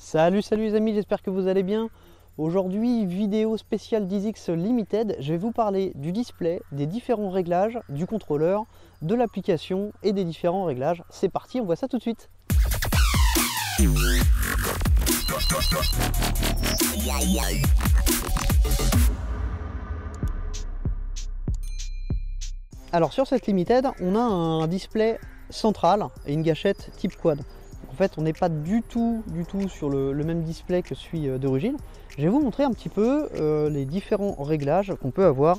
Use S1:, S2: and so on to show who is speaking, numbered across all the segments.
S1: Salut les amis, j'espère que vous allez bien. Aujourd'hui, vidéo spéciale DiZix Limited, je vais vous parler du display, des différents réglages, du contrôleur, de l'application et des différents réglages. C'est parti, on voit ça tout de suite. Alors sur cette Limited, on a un display central et une gâchette type quad. En fait, on n'est pas du tout sur le même display que celui d'origine. Je vais vous montrer un petit peu les différents réglages qu'on peut avoir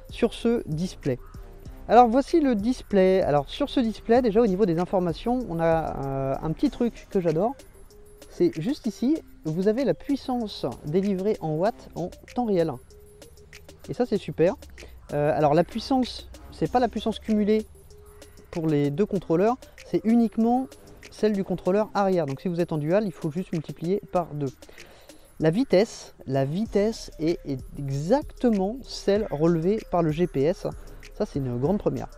S1: sur ce display. Alors voici le display. Alors sur ce display, déjà au niveau des informations, on a un petit truc que j'adore. C'est juste ici, vous avez la puissance délivrée en watts en temps réel. Et ça c'est super. Alors la puissance, c'est pas la puissance cumulée pour les deux contrôleurs, c'est uniquement celle du contrôleur arrière. Donc si vous êtes en dual, il faut juste multiplier par 2. La vitesse est exactement celle relevée par le GPS. Ça c'est une grande première.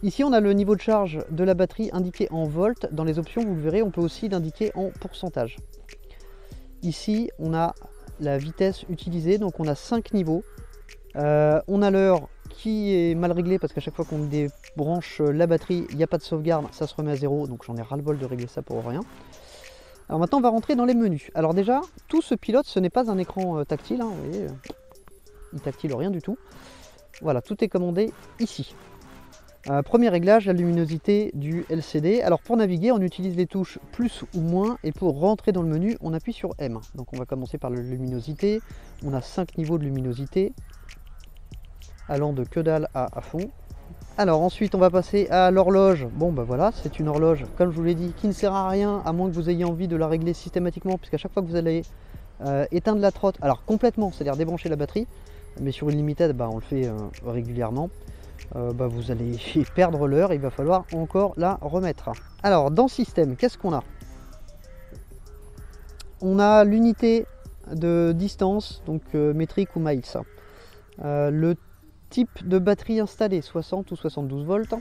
S1: Ici on a le niveau de charge de la batterie indiqué en volts. Dans les options vous le verrez, on peut aussi l'indiquer en pourcentage. Ici on a la vitesse utilisée, donc on a 5 niveaux. On a l'heure qui est mal réglée parce qu'à chaque fois qu'on débranche la batterie, il n'y a pas de sauvegarde, ça se remet à 0, donc j'en ai ras le bol de régler ça pour rien. Alors maintenant on va rentrer dans les menus. Alors déjà, tout ce pilote, ce n'est pas un écran tactile, hein, vous voyez, il tactile rien du tout. Voilà, tout est commandé ici. Premier réglage, la luminosité du LCD. Alors pour naviguer, on utilise les touches plus ou moins, et pour rentrer dans le menu, on appuie sur M. Donc on va commencer par la luminosité. On a 5 niveaux de luminosité, allant de que dalle à fond. Alors ensuite on va passer à l'horloge. Bon bah voilà, c'est une horloge, comme je vous l'ai dit, qui ne sert à rien à moins que vous ayez envie de la régler systématiquement, puisqu'à chaque fois que vous allez éteindre la trotte, alors complètement, c'est-à-dire débrancher la batterie, mais sur une Limited, bah, on le fait régulièrement, bah, vous allez perdre l'heure, il va falloir encore la remettre. Alors dans système, qu'est-ce qu'on a? On a l'unité de distance, donc métrique ou miles. Le type de batterie installée, 60 ou 72 volts.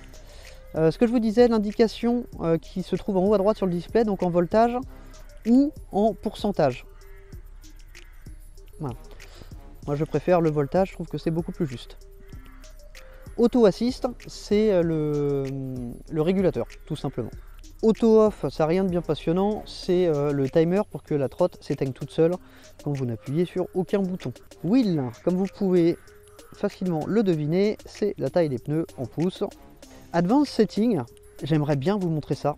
S1: Ce que je vous disais, l'indication qui se trouve en haut à droite sur le display, donc en voltage ou en pourcentage. Voilà. Moi je préfère le voltage, je trouve que c'est beaucoup plus juste. Auto Assist, c'est le régulateur, tout simplement. Auto Off, ça n'a rien de bien passionnant, c'est le timer pour que la trotte s'éteigne toute seule quand vous n'appuyez sur aucun bouton. Wheel, comme vous pouvez facilement le deviner, c'est la taille des pneus en pouces. Advanced Setting, j'aimerais bien vous montrer ça.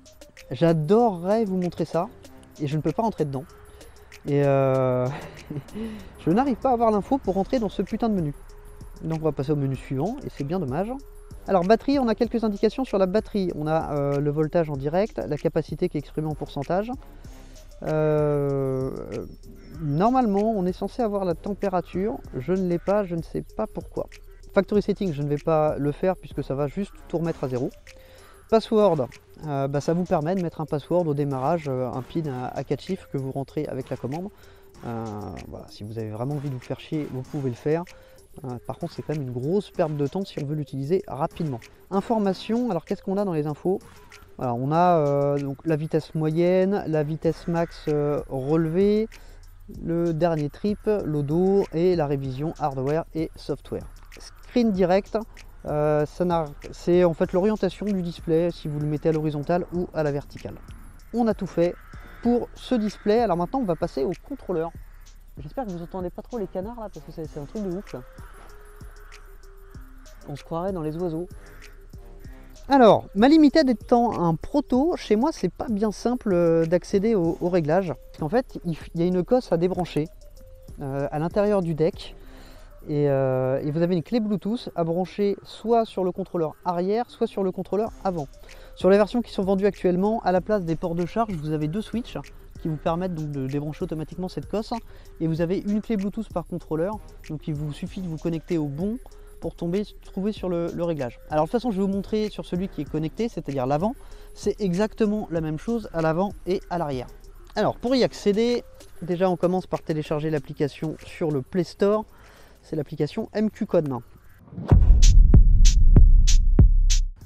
S1: J'adorerais vous montrer ça, et je ne peux pas rentrer dedans. Et je n'arrive pas à avoir l'info pour rentrer dans ce putain de menu. Donc on va passer au menu suivant, et c'est bien dommage. Alors batterie, on a quelques indications sur la batterie. On a le voltage en direct, la capacité qui est exprimée en pourcentage. Normalement, on est censé avoir la température. Je ne l'ai pas, je ne sais pas pourquoi. Factory Setting, je ne vais pas le faire puisque ça va juste tout remettre à 0. Password, bah, ça vous permet de mettre un password au démarrage, un PIN à 4 chiffres que vous rentrez avec la commande. Voilà, si vous avez vraiment envie de vous faire chier, vous pouvez le faire. Par contre, c'est quand même une grosse perte de temps si on veut l'utiliser rapidement. Information, alors qu'est-ce qu'on a dans les infos? Alors, on a donc la vitesse moyenne, la vitesse max relevée, le dernier trip, l'odo et la révision hardware et software. Screen direct, c'est en fait l'orientation du display si vous le mettez à l'horizontale ou à la verticale. On a tout fait pour ce display. Alors maintenant, on va passer au contrôleur. J'espère que vous n'entendez pas trop les canards là, parce que c'est un truc de ouf là. On se croirait dans les oiseaux. Alors, ma Limited étant un proto, chez moi c'est pas bien simple d'accéder au réglage. Parce qu'en fait, il y a une cosse à débrancher à l'intérieur du deck. Et vous avez une clé Bluetooth à brancher soit sur le contrôleur arrière, soit sur le contrôleur avant. Sur les versions qui sont vendues actuellement, à la place des ports de charge, vous avez 2 switches qui vous permettent donc de débrancher automatiquement cette cosse. Et vous avez une clé Bluetooth par contrôleur. Donc il vous suffit de vous connecter au bon pour trouver sur le réglage. Alors de toute façon, je vais vous montrer sur celui qui est connecté, c'est-à-dire l'avant. C'est exactement la même chose à l'avant et à l'arrière. Alors pour y accéder, déjà on commence par télécharger l'application sur le Play Store. C'est l'application MQ Code.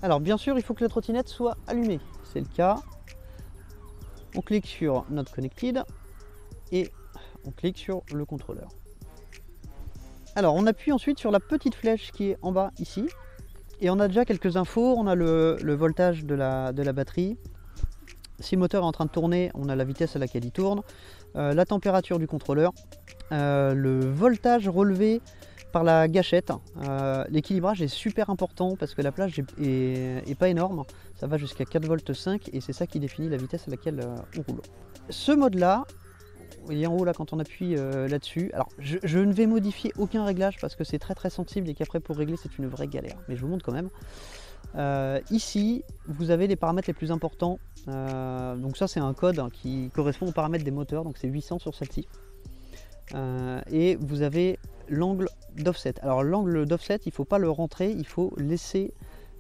S1: Alors bien sûr, il faut que la trottinette soit allumée. C'est le cas. On clique sur Not Connected. et on clique sur le contrôleur. Alors on appuie ensuite sur la petite flèche qui est en bas ici et on a déjà quelques infos. On a le voltage de la batterie. Si le moteur est en train de tourner, on a la vitesse à laquelle il tourne, la température du contrôleur, le voltage relevé par la gâchette. L'équilibrage est super important parce que la plage est pas énorme, ça va jusqu'à 4,5 V et c'est ça qui définit la vitesse à laquelle on roule. Ce mode là, vous voyez en haut là quand on appuie là-dessus, alors je ne vais modifier aucun réglage parce que c'est très sensible et qu'après pour régler c'est une vraie galère, mais je vous montre quand même. Ici vous avez les paramètres les plus importants, donc ça c'est un code qui correspond aux paramètres des moteurs, donc c'est 800 sur celle-ci, et vous avez l'angle d'offset. Alors l'angle d'offset il ne faut pas le rentrer, il faut laisser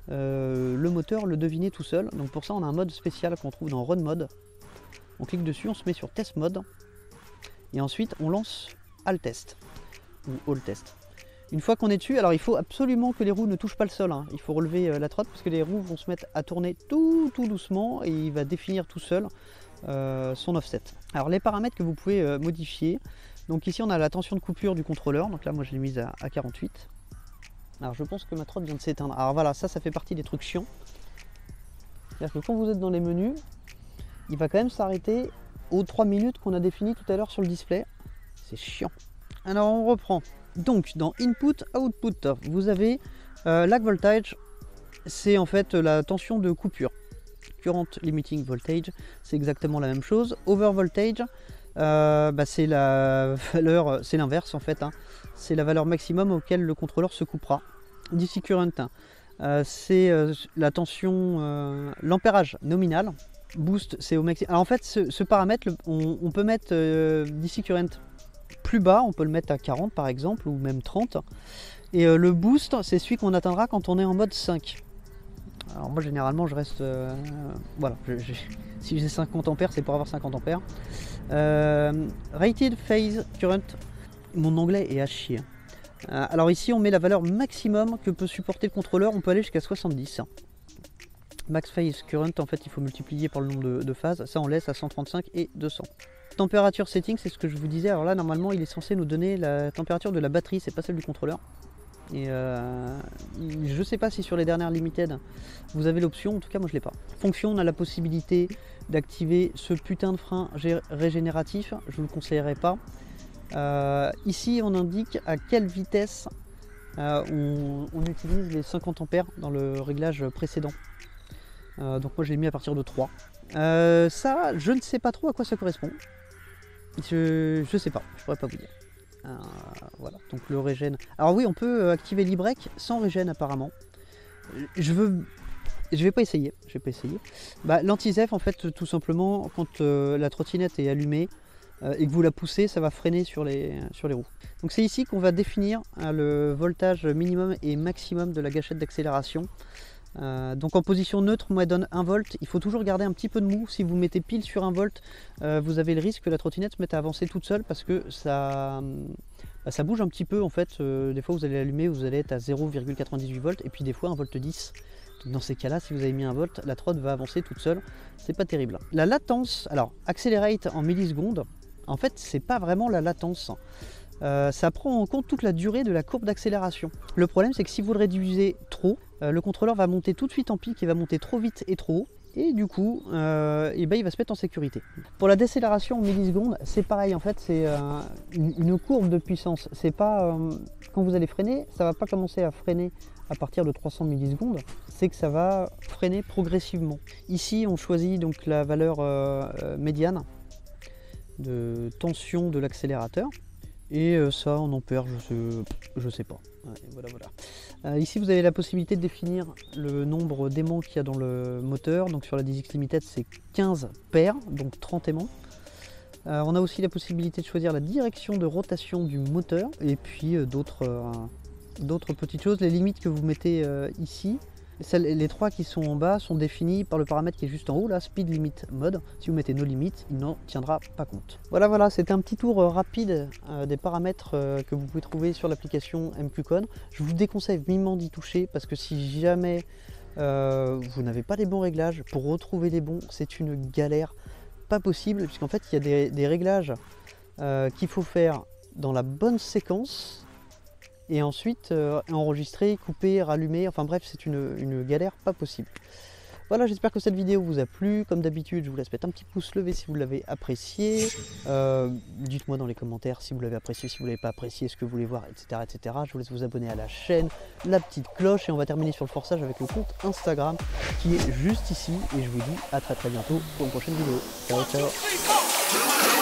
S1: le moteur le deviner tout seul. Donc pour ça on a un mode spécial qu'on trouve dans Run Mode. On clique dessus, on se met sur Test Mode et ensuite on lance All Test ou All Test. Une fois qu'on est dessus, alors il faut absolument que les roues ne touchent pas le sol, hein. Il faut relever la trotte parce que les roues vont se mettre à tourner tout doucement et il va définir tout seul son offset. Alors les paramètres que vous pouvez modifier, donc ici on a la tension de coupure du contrôleur, donc là moi je l'ai mise à 48. Alors je pense que ma trotte vient de s'éteindre. Alors voilà, ça fait partie des trucs chiants. C'est-à-dire que quand vous êtes dans les menus, il va quand même s'arrêter aux 3 minutes qu'on a défini tout à l'heure sur le display. C'est chiant. Alors on reprend. Donc dans Input, Output, vous avez Lag Voltage, c'est en fait la tension de coupure. Current Limiting Voltage, c'est exactement la même chose. Over Voltage, c'est la valeur, c'est l'inverse en fait, hein. C'est la valeur maximum auquel le contrôleur se coupera. DC Current, c'est la tension, l'ampérage nominal. Boost, c'est au maximum. Alors en fait, ce paramètre, on peut mettre DC Current plus bas, on peut le mettre à 40 par exemple, ou même 30. Et le boost, c'est celui qu'on atteindra quand on est en mode 5. Alors moi généralement je reste... voilà, si j'ai 50 ampères, c'est pour avoir 50 ampères. Rated Phase Current, mon anglais est à chier. Alors ici on met la valeur maximum que peut supporter le contrôleur, on peut aller jusqu'à 70. Max Phase Current, en fait il faut multiplier par le nombre de phases, ça on laisse à 135 et 200. Température setting, c'est ce que je vous disais. Alors là normalement il est censé nous donner la température de la batterie, c'est pas celle du contrôleur. Et je sais pas si sur les dernières limited vous avez l'option, en tout cas moi je l'ai pas. Fonction, on a la possibilité d'activer ce putain de frein régénératif, je vous le conseillerais pas. Ici on indique à quelle vitesse on utilise les 50 ampères dans le réglage précédent. Donc moi je l'ai mis à partir de 3. Ça je ne sais pas trop à quoi ça correspond. Je sais pas, je pourrais pas vous dire. Voilà, donc le régène. Alors oui, on peut activer l'e-brake sans régène apparemment. Je vais pas essayer. L'anti-ZEF en fait tout simplement quand la trottinette est allumée et que vous la poussez, ça va freiner sur les roues. Donc c'est ici qu'on va définir le voltage minimum et maximum de la gâchette d'accélération. Donc en position neutre, moi elle donne 1 volt. Il faut toujours garder un petit peu de mou. Si vous mettez pile sur 1 volt, vous avez le risque que la trottinette se mette à avancer toute seule parce que ça bouge un petit peu en fait. Des fois vous allez l'allumer, vous allez être à 0,98 volts et puis des fois 1 volt 10. Donc dans ces cas-là, si vous avez mis 1 volt, la trotte va avancer toute seule. C'est pas terrible. La latence, alors accelerate en millisecondes, en fait c'est pas vraiment la latence. Ça prend en compte toute la durée de la courbe d'accélération. Le problème c'est que si vous le réduisez trop, le contrôleur va monter tout de suite en pic et va monter trop vite et trop haut. Et du coup, il va se mettre en sécurité. Pour la décélération en millisecondes, c'est pareil en fait, c'est une courbe de puissance. C'est pas quand vous allez freiner, ça va pas commencer à freiner à partir de 300 millisecondes, c'est que ça va freiner progressivement. Ici, on choisit donc la valeur médiane de tension de l'accélérateur. Et ça en ampères, je sais pas. Ouais, voilà. Ici vous avez la possibilité de définir le nombre d'aimants qu'il y a dans le moteur. Donc sur la DZX Limited c'est 15 paires, donc 30 aimants. On a aussi la possibilité de choisir la direction de rotation du moteur. Et puis d'autres petites choses. Les limites que vous mettez ici. Les trois qui sont en bas sont définis par le paramètre qui est juste en haut, là, Speed Limit Mode. Si vous mettez No Limit, il n'en tiendra pas compte. Voilà, c'était un petit tour rapide des paramètres que vous pouvez trouver sur l'application MQCon. Je vous déconseille vivement d'y toucher parce que si jamais vous n'avez pas les bons réglages, pour retrouver les bons, c'est une galère pas possible, puisqu'en fait il y a des réglages qu'il faut faire dans la bonne séquence et ensuite enregistrer, couper, rallumer, enfin bref, c'est une galère pas possible. Voilà, j'espère que cette vidéo vous a plu. Comme d'habitude, je vous laisse mettre un petit pouce levé si vous l'avez apprécié. Dites-moi dans les commentaires si vous l'avez apprécié, si vous ne l'avez pas apprécié, ce que vous voulez voir, etc., etc. Je vous laisse vous abonner à la chaîne, la petite cloche, et on va terminer sur le forçage avec le compte Instagram qui est juste ici. Et je vous dis à très bientôt pour une prochaine vidéo. Ciao, ciao.